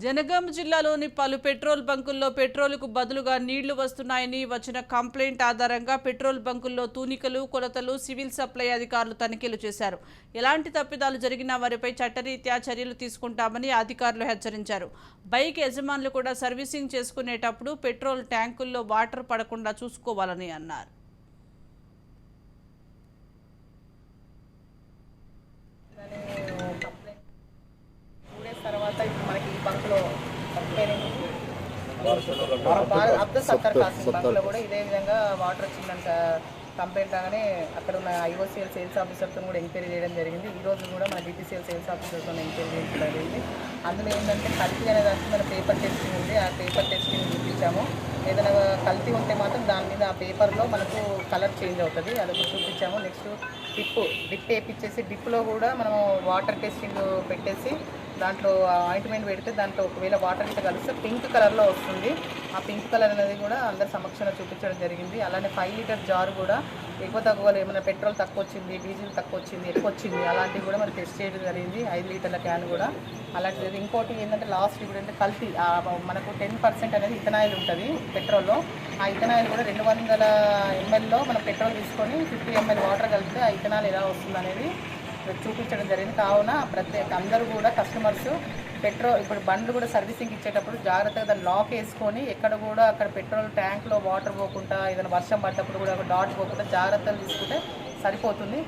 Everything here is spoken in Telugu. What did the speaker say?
జనగాం జిల్లాలోని పలు పెట్రోల్ బంకుల్లో పెట్రోలుకు బదులుగా నీళ్లు వస్తున్నాయని వచ్చిన కంప్లైంట్ ఆధారంగా పెట్రోల్ బంకుల్లో తూనికలు కొలతలు సివిల్ సప్లై అధికారులు తనిఖీలు చేశారు. ఎలాంటి తప్పిదాలు జరిగినా వారిపై చట్టరీత్యా చర్యలు తీసుకుంటామని అధికారులు హెచ్చరించారు. బైక్ యజమానులు కూడా సర్వీసింగ్ చేసుకునేటప్పుడు పెట్రోల్ ట్యాంకుల్లో వాటర్ పడకుండా చూసుకోవాలని అన్నారు. తర్వాత ఇప్పుడు మనకి ఈ బంక్లో అబ్దుల్ సత్తర్ కాసిం బంక్లో కూడా ఇదే విధంగా వాటర్ వచ్చిందంట కంప్లైంట్ రాగానే అక్కడ ఉన్న ఐఓసీఎల్ సేల్స్ ఆఫీసర్తో కూడా ఎంక్వైరీ చేయడం జరిగింది. ఈ రోజు కూడా మన డిపిసిఎల్ సేల్స్ ఆఫీసర్తో ఎంక్వైరీ చేయడం జరిగింది. అందులో ఏంటంటే కల్తీ అనే దానికి మన పేపర్ టెస్టింగ్ ఉంది. ఆ పేపర్ టెస్టింగ్ చూపించాము. ఏదైనా కల్తీ ఉంటే మాత్రం దాని మీద ఆ పేపర్లో మనకు కలర్ చేంజ్ అవుతుంది, అదొక చూపించాము. నెక్స్ట్ డిప్ వేయించేసి డిప్లో కూడా మనం వాటర్ టెస్టింగ్ పెట్టేసి దాంట్లో ఆయింట్మెంట్ పెడితే దాంట్లో ఒకవేళ వాటర్ ఇట్లా కలిస్తే పింక్ కలర్లో వస్తుంది. ఆ పింక్ కలర్ అనేది కూడా అందరి సమక్షంలో చూపించడం జరిగింది. అలానే 5 లీటర్ జార్ కూడా ఎక్కువ తక్కువ ఏమైనా పెట్రోల్ తక్కువ వచ్చింది, డీజిల్ తక్కువ వచ్చింది, ఎక్కువ వచ్చింది అలాంటివి కూడా మనం టెస్ట్ చేయడం జరిగింది. 5 లీటర్ల క్యాన్ కూడా అలాంటిది. ఇంకోటి ఏంటంటే లాస్ట్ ఇప్పుడు అంటే కల్తీ మనకు 10% అనేది ఇథనాయిల్ ఉంటుంది పెట్రోల్లో. ఆ ఇథనాయిల్ కూడా 200 mlలో మనం పెట్రోల్ తీసుకొని 50 ml వాటర్ కలిపితే ఆ ఇథనాయిల్ ఎలా వస్తుంది అనేది చూపించడం జరిగింది. కావున అందరూ కూడా కస్టమర్స్ ఇప్పుడు బండ్లు కూడా సర్వీసింగ్ ఇచ్చేటప్పుడు జాగ్రత్తగా దాన్ని లాక్ వేసుకొని ఎక్కడ కూడా అక్కడ పెట్రోల్ ట్యాంక్లో వాటర్ పోకుండా ఏదైనా వర్షం పడ్డప్పుడు కూడా డాట్ పోకుండా జాగ్రత్తలు తీసుకుంటే సరిపోతుంది.